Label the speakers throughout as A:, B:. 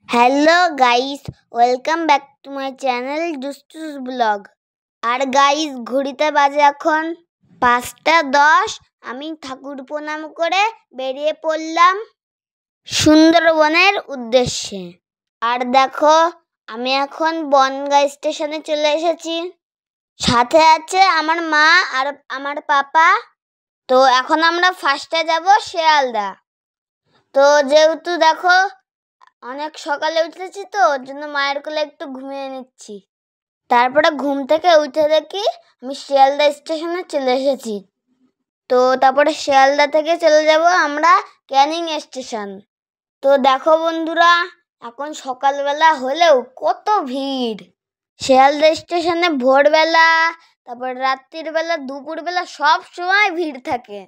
A: Hello guys, welcome back to my channel Dushtus blog. আর guys, ঘড়িতে বাজে এখন 5টা 10। আমি ঠাকুর প্রণাম করে বেরিয়ে পড়লাম সুন্দরবনের উদ্দেশ্যে। আর দেখো, আমি এখন বনগাঁ স্টেশনে চলে এসেছি। সাথে আছে আমার মা আর আমার পাপা। তো এখন আমরা ফার্স্টে যাব শিয়ালদা। তো যেহেতু দেখো অনেক সকালে উঠেছি, তো ওর জন্য মায়ের কোলে একটু ঘুমিয়ে নিচ্ছি। তারপরে ঘুম থেকে উঠে দেখি আমি শিয়ালদা স্টেশনে চলে এসেছি। তো তারপরে শিয়ালদা থেকে চলে যাব আমরা ক্যানিং স্টেশন। তো দেখো বন্ধুরা, এখন সকালবেলা হলেও কত ভিড়। শিয়ালদা স্টেশনে ভোরবেলা, তারপর রাত্রির বেলা, দুপুরবেলা সব সময় ভিড় থাকে।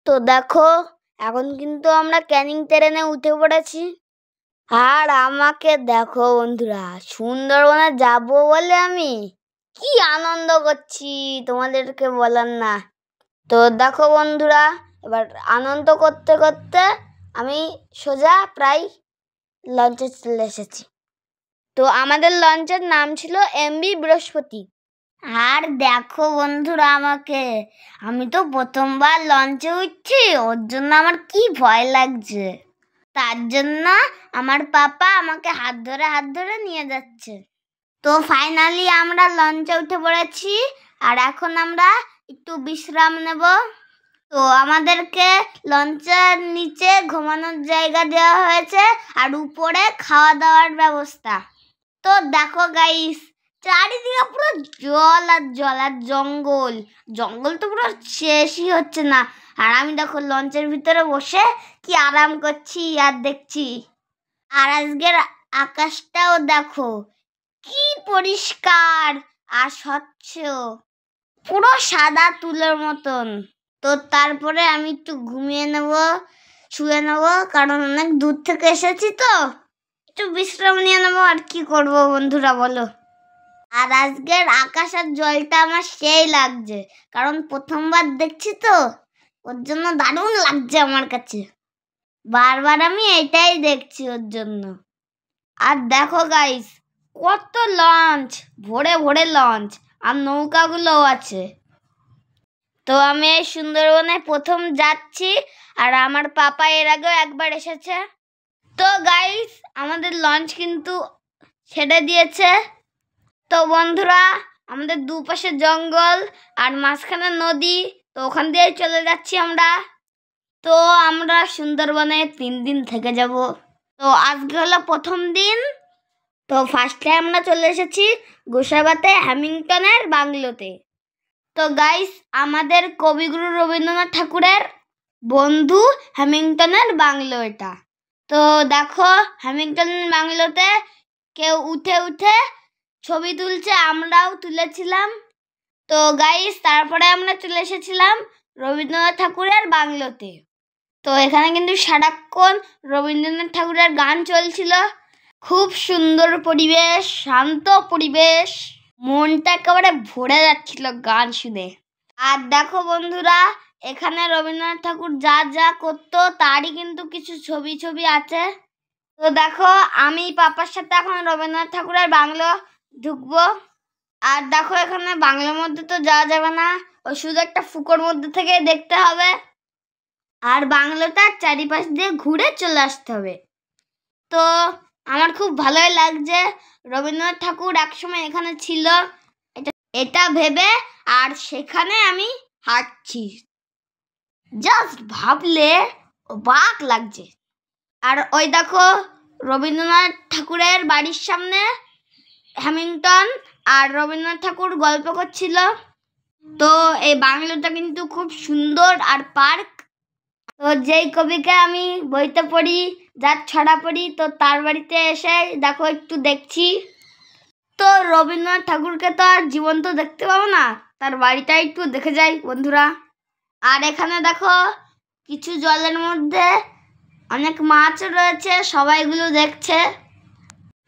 A: তো দেখো, এখন কিন্তু আমরা ক্যানিং ট্রেনে উঠে পড়েছি। আর আমাকে দেখো বন্ধুরা, সুন্দরবনে যাব বলে আমি কি আনন্দ করছি তোমাদেরকে বলার না। তো দেখো বন্ধুরা, এবার আনন্দ করতে করতে আমি সোজা প্রায় লঞ্চে চলে এসেছি। তো আমাদের লঞ্চের নাম ছিল এমবি বৃহস্পতি। আর দেখো বন্ধুরা, আমি তো প্রথমবার লঞ্চে উঠছি, ওর জন্য আমার কি ভয় লাগছে। তার জন্য আমার পাপা আমাকে হাত ধরে নিয়ে যাচ্ছে। তো ফাইনালি আমরা লঞ্চে উঠে পড়েছি। আর এখন আমরা একটু বিশ্রাম নেব। তো আমাদেরকে লঞ্চের নিচে ঘুমানোর জায়গা দেওয়া হয়েছে, আর উপরে খাওয়া দাওয়ার ব্যবস্থা। তো দেখো গাইস, চারিদিকে পুরো জল আর জল আর জঙ্গল। জঙ্গল তো পুরো শেষই হচ্ছে না। আর আমি দেখো লঞ্চের ভিতরে বসে কি আরাম করছি আর দেখছি। আর আজকের আকাশটাও দেখো কি পরিষ্কার আর স্বচ্ছ, পুরো সাদা তুলোর মতন। তো তারপরে আমি একটু ঘুমিয়ে নেব, শুয়ে নেব, কারণ অনেক দূর থেকে এসেছি, তো একটু বিশ্রাম নিয়ে নেবো। আর কি করব বন্ধুরা বলো। আর আজকের আকাশ আর জলটা আমার সেই লাগছে, কারণ প্রথমবার দেখছি, তো ওর জন্য দারুণ লাগছে আমার কাছে। বারবার আমি এটাই দেখছি ওর জন্য। আর দেখো গাইস, কত লঞ্চ, ভোরে ভোরে লঞ্চ, আর নৌকাগুলোও আছে। তো আমি এই সুন্দরবনে প্রথম যাচ্ছি, আর আমার পাপা এর আগেও একবার এসেছে। তো গাইস, আমাদের লঞ্চ কিন্তু ছেড়ে দিয়েছে। তো বন্ধুরা, আমাদের দুপাশে জঙ্গল আর মাঝখানে নদী, তো ওখান দিয়ে চলে যাচ্ছি আমরা। তো আমরা সুন্দরবনে 3 দিন থেকে যাব। তো আজকে হলো প্রথম দিন। তো ফার্স্টে আমরা চলে এসেছি গোসাবাতে হ্যামিল্টনের বাংলোতে। তো গাইস, আমাদের কবিগুরু রবীন্দ্রনাথ ঠাকুরের বন্ধু হ্যামিল্টনের বাংলো এটা। তো দেখো, হ্যামিল্টনের বাংলোতে কেউ উঠে উঠে ছবি তুলছে, আমরাও তুলেছিলাম। তো গাইস, তারপরে আমরা চলে এসেছিলাম রবীন্দ্রনাথ ঠাকুরের বাংলোতে। তো এখানে কিন্তু সারাক্ষণ রবীন্দ্রনাথ ঠাকুরের গান চলছিল। খুব সুন্দর পরিবেশ, শান্ত পরিবেশ, মনটা একেবারে ভরে যাচ্ছিল গান শুনে। আর দেখো বন্ধুরা, এখানে রবীন্দ্রনাথ ঠাকুর যা যা করতো তারই কিন্তু কিছু ছবি আছে। তো দেখো, আমি পাপার সাথে এখন রবীন্দ্রনাথ ঠাকুরের বাংলো ঢুকবো। আর দেখো, এখানে বাংলার মধ্যে তো যাওয়া যাবে না, ওই শুধু একটা ফুকোর মধ্যে থেকে দেখতে হবে। আর বাংলোটার চারিপাশ দিয়ে ঘুরে চলে আসতে হবে। তো আমার খুব ভালোই লাগছে, রবীন্দ্রনাথ ঠাকুর একসময় এখানে ছিল এটা ভেবে। আর সেখানে আমি হাঁটছি, জাস্ট ভাবলে অবাক লাগছে। আর ওই দেখো, রবীন্দ্রনাথ ঠাকুরের বাড়ির সামনে হ্যামিল্টন আর রবীন্দ্রনাথ ঠাকুর গল্প করছিল। তো এই বাংলোটা কিন্তু খুব সুন্দর আর পার্ক। তো যেই কবিকে আমি বইতে পড়ি, যার ছড়া পড়ি, তো তার বাড়িতে এসে দেখো একটু দেখছি। তো রবীন্দ্রনাথ ঠাকুরকে তো আর জীবন্ত দেখতে পাবো না, তার বাড়িটা একটু দেখে যাই বন্ধুরা। আর এখানে দেখো, কিছু জলের মধ্যে অনেক মাছ রয়েছে, সবাইগুলো দেখছে।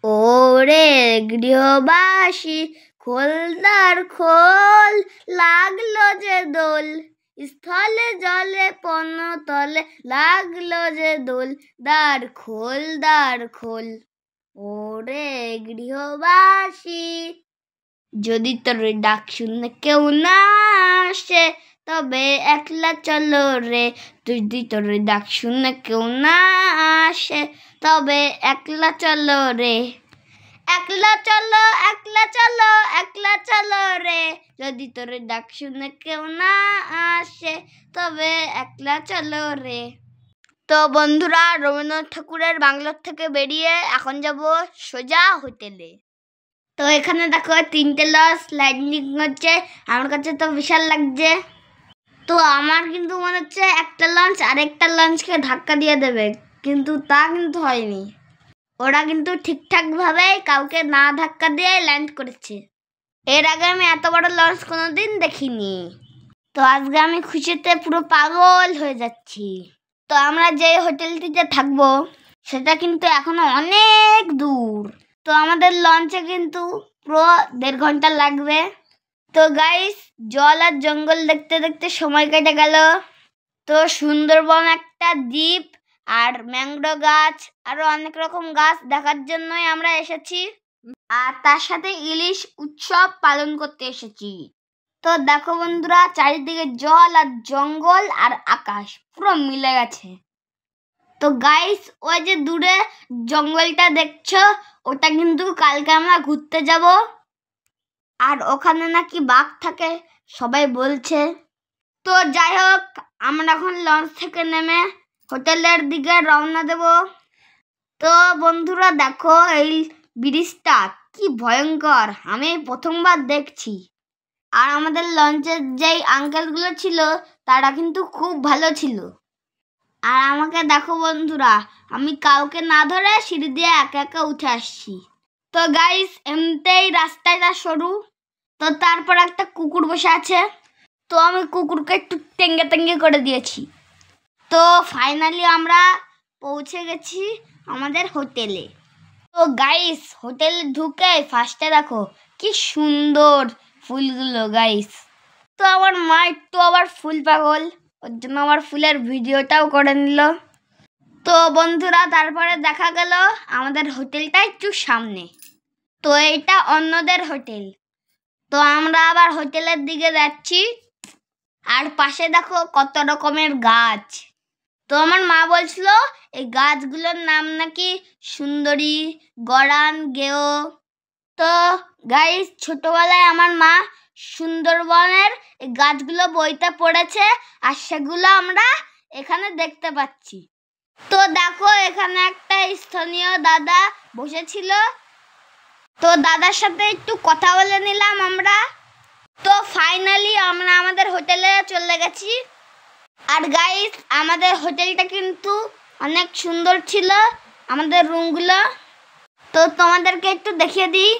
A: ওরে গৃহবাসী, খোলদার খোল, লাগলো যে দোল, স্থলে জলে পণ্য তলে, লাগলো যে দোল, দ্বার খোল, দ্বার খোল। ওরে গৃহবাসী, যদি তোর ডাক শুনে কেউ না আসে তবে একলা চলো রে। যদি তোর ডাক শুনে কেউ না আসে তবে একলা চলো রে। একলা চলো, একলা চলো, একলা চলো রে। যদি তোর ডাক শুনে কেউ না আসে তবে একলা চলো রে। তো বন্ধুরা, রবীন্দ্রনাথ ঠাকুরের বাংলোর থেকে বেরিয়ে এখন যাব সোজা হোটেলে। তো এখানে দেখো 3টে লঞ্চ লাইটিং হচ্ছে, আমার কাছে তো বিশাল লাগছে। তো আমার কিন্তু মনে হচ্ছে একটা লঞ্চ আরেকটা লঞ্চকে ধাক্কা দিয়ে দেবে, কিন্তু তা কিন্তু হয়নি। ওরা কিন্তু ঠিকঠাকভাবে কাউকে না ধাক্কা দিয়ে ল্যান্ড করেছে। এর আগে আমি এত বড় লঞ্চ কোনোদিন দেখিনি। তো আজকে আমি খুশিতে পুরো পাগল হয়ে যাচ্ছি। তো আমরা যে হোটেলটিতে থাকবো সেটা কিন্তু এখনো অনেক দূর। তো আমাদের লঞ্চে কিন্তু পুরো 1.5 ঘন্টা লাগবে। তো গাইস, জল আর জঙ্গল দেখতে দেখতে সময় কেটে গেল। তো সুন্দরবন একটা দ্বীপ আর ম্যাংগ্রো গাছ আরো অনেক রকম গাছ দেখার জন্যই আমরা এসেছি, আর তার সাথে ইলিশ উৎসব পালন করতে এসেছি। তো দেখো বন্ধুরা, চারিদিকে জল আর জঙ্গল আর আকাশ পুরো মিলে গেছে। তো গাইস, ওই যে দূরে জঙ্গলটা দেখছো, ওটা কিন্তু কালকে আমরা ঘুরতে যাব, আর ওখানে নাকি বাঘ থাকে সবাই বলছে। তো যাই হোক, আমরা এখন লঞ্চ থেকে নেমে হোটেলের দিকে রওনা দেব। তো বন্ধুরা দেখো, এই ব্রিজটা কি ভয়ঙ্কর, আমি প্রথমবার দেখছি। আর আমাদের লঞ্চের যেই আঙ্কেলগুলো ছিল তারা কিন্তু খুব ভালো ছিল। আর আমাকে দেখো বন্ধুরা, আমি কাউকে না ধরে সিঁড়ি দিয়ে একা একা উঠে আসছি। তো গাইস, এমনিতেই রাস্তাটা সরু, তো তারপর একটা কুকুর বসে আছে। তো আমি কুকুরকে একটু টেঙ্গে টেঙ্গে করে দিয়েছি। তো ফাইনালি আমরা পৌঁছে গেছি আমাদের হোটেলে। তো গাইস, হোটেলে ঢুকে ফার্স্টে দেখো কি সুন্দর ফুলগুলো গাইস। তো আমার মা একটু আবার ফুল পাগল, ওর জন্য আমার ফুলের ভিডিওটাও করে নিল। তো বন্ধুরা, তারপরে দেখা গেল আমাদের হোটেলটা একটু সামনে। তো এইটা অন্যদের হোটেল। তো আমরা আবার হোটেলের দিকে যাচ্ছি, আর পাশে দেখো কত রকমের গাছ। তো আমার মা বলছিল এই গাছগুলোর নাম নাকি সুন্দরী, গরান, গেও। তো গাইস, ছোটবেলায় আমার মা সুন্দরবনের এই গাছগুলো বইতে পড়েছে, আর সেগুলো আমরা এখানে দেখতে পাচ্ছি। তো দেখো, এখানে একটা স্থানীয় দাদা বসেছিল। তো দাদার সাথে একটু কথা বলে নিলাম আমরা। তো ফাইনালি আমরা আমাদের হোটেলে চলে গেছি। আর গাইস, আমাদের হোটেলটা কিন্তু অনেক সুন্দর ছিল, আমাদের রুমগুলো। তো তোমাদেরকে একটু দেখিয়ে দিই।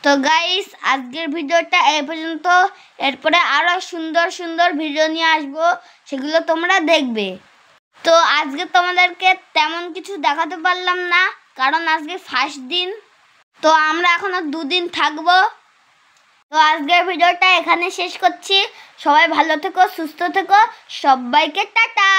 A: তো গাইস, আজকের ভিডিওটা এই পর্যন্ত। এরপরে আরও সুন্দর সুন্দর ভিডিও নিয়ে আসবো, সেগুলো তোমরা দেখবে। তো আজকে তোমাদেরকে তেমন কিছু দেখাতে পারলাম না, কারণ আজকে ফার্স্ট দিন। তো আমরা এখনো 2 দিন থাকবো। তো আজকের ভিডিওটা এখানে শেষ করছি। সবাই ভালো থেকো, সুস্থ থেকো, সবাইকে টাটা।